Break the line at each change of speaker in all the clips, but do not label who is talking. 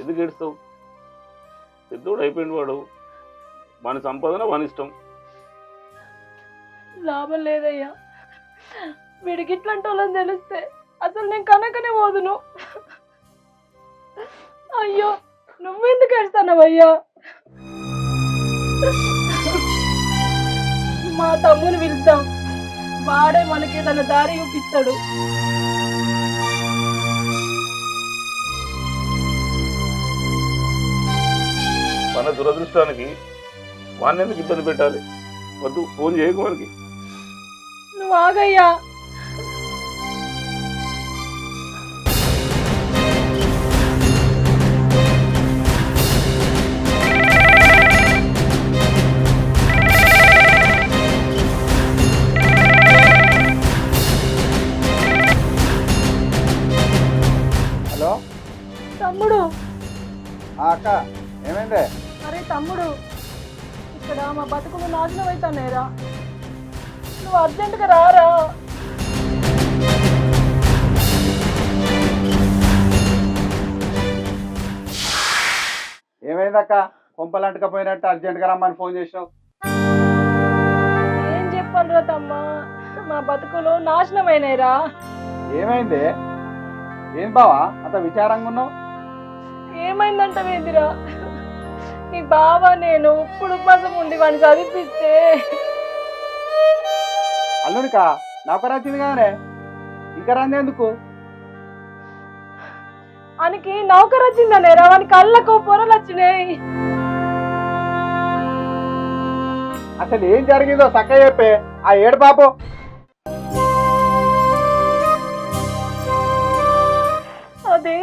ఎందుకు ఏడుస్తావు? పెద్దోడు అయిపోయింది వాడు. వాని సంపాదన వాని ఇష్టం.
లాభం లేదయ్యా, వీడికి ఇట్లాంటి వాళ్ళని తెలిస్తే అసలు నేను కనకనే పోదును. అయ్యో, నువ్వెందుకు ఏడుస్తున్నావయ్యా? మా తమ్ముని పిలుద్దాం, వాడే మనకి ఏదైనా దారి చూపిస్తాడు.
మన దురదృష్టానికి వాడిని ఎందుకు ఇబ్బంది పెట్టాలి? వద్దు, ఫోన్ చేయకు మనకి.
నువ్వు ఆగయ్యా.
హలో
తమ్ముడు.
అక్క, ఏమైందే?
అరే తమ్ముడు, ఇక్కడ మా బతుకులు నాశనం అవుతానేరా, నువ్వు అర్జెంటుగా రారా.
ఏమైందక్క? కొంపలంటకపోయినట్టు అర్జెంట్గా రమ్మని ఫోన్ చేసినావు.
ఏం చెప్పాలరా తమ్మా, మా బతుకులు నాశనమైనాయిరా.
ఏమైంది? ఏం బావా అంత విచారంగా ఉన్నావు?
ఏమైందంటవేందిరా, నీ బావ నేను ఇప్పుడు ఉపవాసం ఉండి వాడిని చదివిస్తే
అల్లునికా నాకు వచ్చింది కానీ ఇంకా రందేందుకు?
వానికి నౌకరు వచ్చిందనేరా, వాని కళ్ళకు పొరలు వచ్చినాయి.
అసలు ఏం జరిగిందో చక్క చెప్పే. ఆ ఏడు పాపం
అదే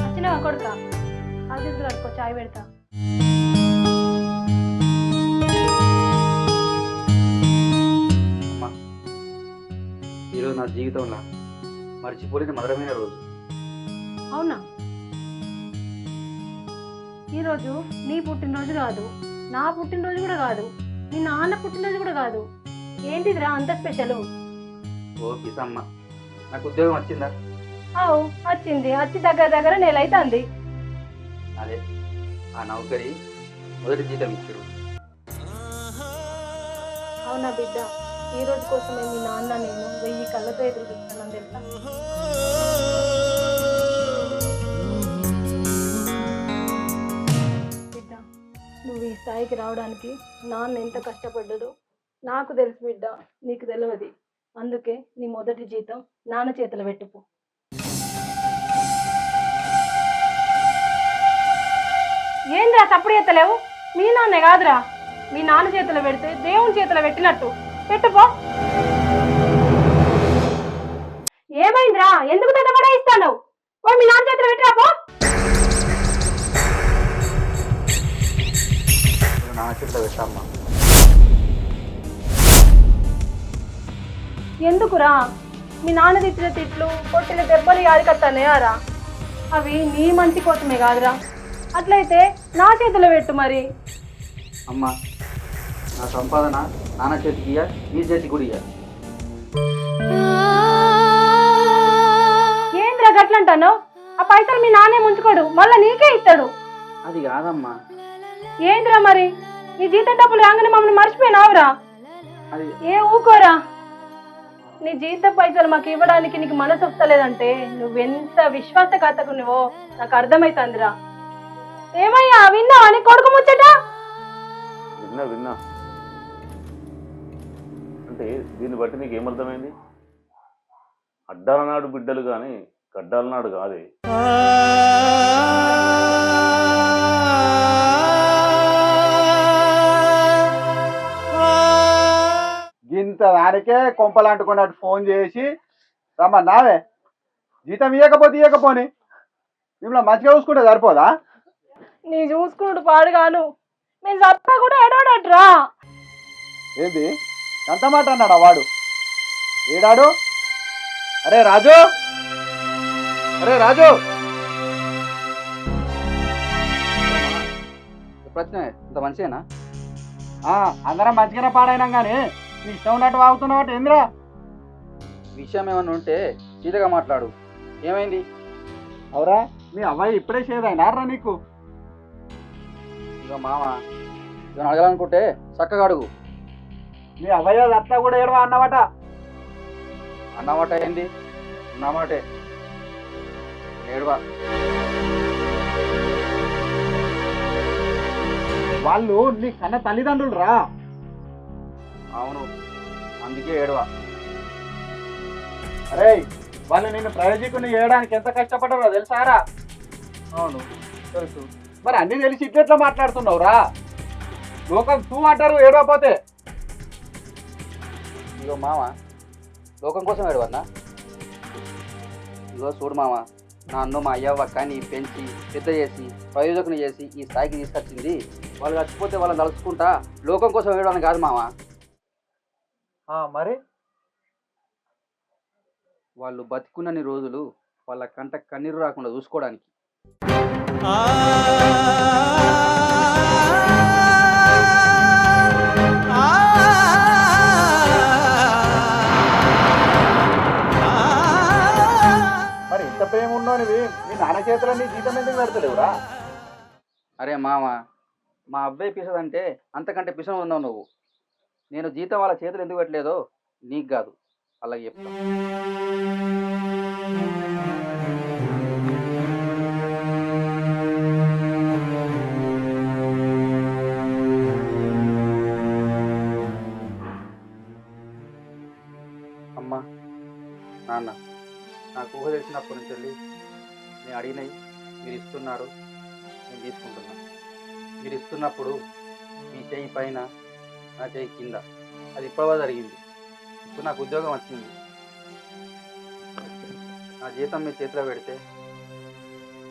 వచ్చినావా కొడుక? అది కడుకో, చాయ్ పెడతా.
ఈరోజు నా జీవితంలో మర్చిపోలేని మధురమైన రోజు.
అవునా? ఈరోజు నీ పుట్టినరోజు కాదు, నా పుట్టినరోజు కూడా కాదు, మీ నాన్న పుట్టినరోజు కూడా కాదు. ఏంటిదిరా అంత స్పెషల్?
ఓ పిసమ్మ, నాకు ఉద్యోగం వచ్చిందా?
అవు వచ్చింది, వచ్చి దగ్గర నెల అవుతుంది.
అదే ఆ నౌకరి మొదటి జీతం ఇచ్చాడు.
అవునా బిడ్డ, ఈ రోజు కోసమే మీ నాన్న నేను 1000 కళ్ళతో ఎదురు చూస్తానని తెలుసా? బిడ్డ, నువ్వు ఈ స్థాయికి రావడానికి నాన్న ఎంత కష్టపడ్డాడో నాకు తెలుసు బిడ్డ, నీకు తెలియదు. అందుకే నీ మొదటి జీతం నాన్న చేతిలో పెట్టుకో. ఏంద్రా తప్పుడు ఎత్తలేవు? మీ నాన్నే కాదురా, మీ నాన్న చేతిలో పెడితే దేవుని చేతిలో పెట్టినట్టు పెట్టుపో. ఏమైందిరా, ఎందుకు తడబడా ఇస్తాను? మీ నాన్న చేతిలో పెట్టిరాపో.
నా చేతిలో పెట్టమ్మా.
ఎందుకురా? మీ నాన్న తిట్టిన తిట్లు, కొట్టిన దెబ్బలు యాడికత్తానేయారా? అవి నీ మంచి కోసమే కాదురా. అట్లయితే నా చేతిలో పెట్టు మరి.
అమ్మా, నా సంపాదన నాన్న చేతికి ఇయ్య, నీ చేతికి కూడా ఇయ్య.
ఏంద్రా గట్లంటాను? ఆ పైసలు మీ నాన్నే ముంచుకోడు, మళ్ళా నీకే ఇస్తాడు.
అది కాదమ్మా.
ఏంద్రా మరి, నీ జీతం డబ్బులు రాగానే మమ్మల్ని మర్చిపోయినావురా?
అది
ఏ ఊకోరా, నీ జీతం పైసలు మాకు ఇవ్వడానికి నీకు మనసు వస్తలేదంటే నువ్వెంత విశ్వాసఘాతకు నువ్వో నాకు అర్థమైతుందిరా. ఏమయ్యా, విన్నా నీ కొడుకు ముచ్చట?
విన్నా అంటే దీన్ని బట్టి నీకు ఏమర్థమైంది? అడ్డాల నాడు బిడ్డలు కానీ గడ్డాల నాడు కాదే.
ఇంత దానికే కొంపలంటుకున్నట్టు ఫోన్ చేసి రమ్మన్నావే జీతం ఇవ్వకపోని మిమ్మల్ని మంచిగా చూసుకుంటే సరిపోదా?
నీ చూసుకున్నాడు పాడుగాను నేను చప్పా కూడా ఎడవడట్రా.
ఏంది ఎంత మాట అన్నాడా వాడు? ఏడాడు? అరే రాజు, అరే రాజు,
ఎప్పుడు వచ్చినాయి ఇంత మంచిదేనా?
అందరం మంచిగానే పాడైనాం కానీ నీ ఇష్టం ఉన్నట్టు వాగుతున్నావు ఏందిరా?
విషయం ఏమన్నా ఉంటే సీతగా మాట్లాడు. ఏమైంది?
అవురా మీ అబ్బాయి ఇప్పుడే చేదైనారా నీకు?
ఇక మామ ఏమైనా అడగాలనుకుంటే చక్కగా అడుగు.
మీ అబ్బాయి అత్త కూడా ఏడవా అన్నమాట.
అన్నమాట ఏంది? ఉన్నమాటే ఏడువా.
వాళ్ళు నీ కన్న తల్లిదండ్రులు రా.
అవును, అందుకే ఏడువా.
అరే వాళ్ళు నిన్ను ప్రయోజకుని చేయడానికి ఎంత కష్టపడ్డారో తెలుసారా?
అవును తెలుసు.
మరి అన్ని తెలిసి ఇట్లెట్లా మాట్లాడుతున్నావురా? లోకం తూ అంటారు ఏడవపోతే.
ఇగో మామ లోకం కోసం ఏడవన్నా? ఇగో చూడు మామ, నన్ను మా అయ్యవ్వ కానీ పెంచి పెద్ద చేసి ప్రయోజకుని చేసి ఈ స్థాయికి తీసుకొచ్చింది. వాళ్ళు చచ్చిపోతే వాళ్ళని తలుచుకుంటా లోకం కోసం ఏడవని కాదు మామ.
మరి
వాళ్ళు బతికున్నన్ని రోజులు వాళ్ళ కంట కన్నీరు రాకుండా చూసుకోవడానికి.
మరి ఇంత ప్రేమ ఉన్నోనివి మీ నాన్న చేతిలో నీ జీతం ఎందుకు పెడతలేవురా?
అరే మామ, మా అబ్బాయి పిసదంటే అంతకంటే పిసం ఉన్నావు నువ్వు. నేను జీతం వాళ్ళ చేతులు ఎందుకు పెట్టలేదో నీకు కాదు, అలాగే చెప్తా. అమ్మా నాన్న, నాకు ఊహ తెలిసినప్పటి నుంచి వెళ్ళి నేను అడిగినవి మీరు ఇస్తున్నారు, నేను తీసుకుంటున్నా. మీరు ఇస్తున్నప్పుడు మీ చెయ్యి పైన నా చెయ్యి కింద, అది ఇప్పటివరకు జరిగింది. ఇప్పుడు నాకు ఉద్యోగం వచ్చింది. నా జీతం మీ చేతిలో పెడితే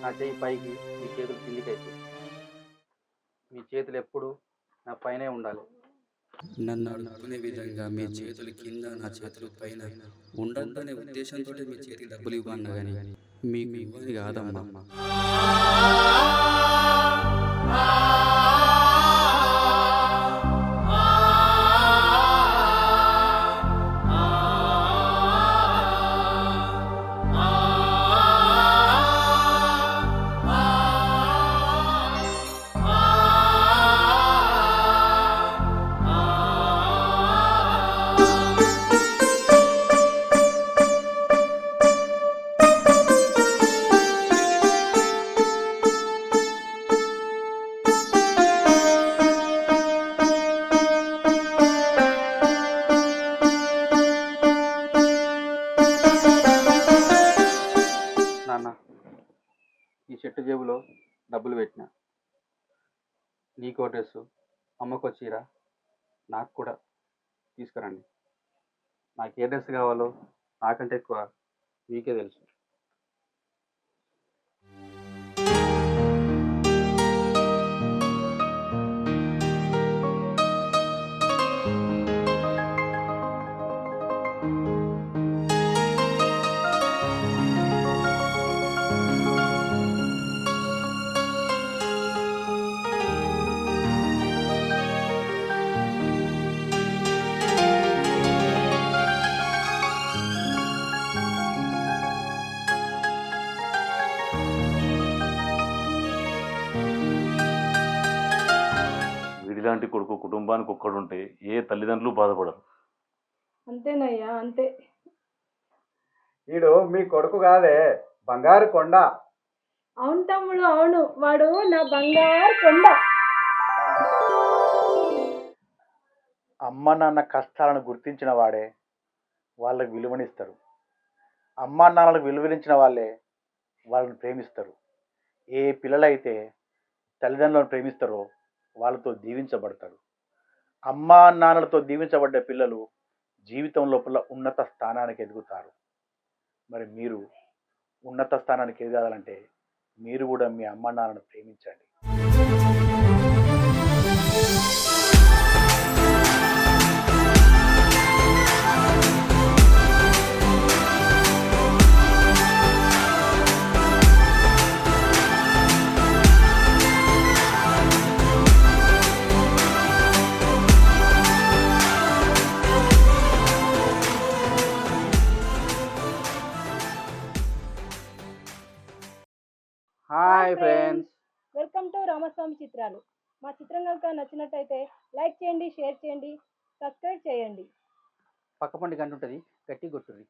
నా చెయ్యి పైకి, మీ చేతులు కిందికి అయితే. మీ చేతులు ఎప్పుడు నా పైనే ఉండాలి.
నన్ను అనుకునే విధంగా మీ చేతులు కింద నా చేతులు పైన ఉండద్దనే ఉద్దేశంతో మీ చేతికి డబ్బులు ఇవ్వను కానీ మీకు ఇవ్వని కాదమ్మా.
నాన్న, ఈ చెట్టు జేబులో డబ్బులు పెట్టిన. నీకో డ్రెస్సు, అమ్మకో చీర, నాకు కూడా తీసుకురండి. నాకు ఏ డ్రెస్ కావాలో నాకంటే ఎక్కువ మీకే తెలుసు.
వీడిలాంటి కొడుకు కుటుంబానికి ఒక్కడుంటే ఏ తల్లిదండ్రులు బాధపడరు.
అంతేనయ్యా అంతే.
వీడు మీ కొడుకు కాదే, బంగారు కొండ.
అవును తమ్ముడు అవును, వాడు నా బంగారు కొండ.
అమ్మ నాన్న కష్టాలను గుర్తించిన వాడే వాళ్ళకి విలువనిస్తారు. అమ్మ నాన్నలకు విలువనించిన వాళ్ళే వాళ్ళని ప్రేమిస్తారు. ఏ పిల్లలైతే తల్లిదండ్రులను ప్రేమిస్తారో వాళ్ళతో దీవించబడతారు. అమ్మా నాన్నలతో దీవించబడ్డ పిల్లలు జీవితం లోపల ఉన్నత స్థానానికి ఎదుగుతారు. మరి మీరు ఉన్నత స్థానానికి ఎదగాలంటే మీరు కూడా మీ అమ్మ నాన్నను ప్రేమించండి.
Hi friends.
Welcome to Ramaswamy చిత్రాలు. మా చిత్రం కనుక నచ్చినట్టయితే లైక్ చేయండి, షేర్ చేయండి, సబ్స్క్రైబ్ చేయండి.
పక్క పండి గంట ఉంటుంది, గట్టి కొట్టుర్రి.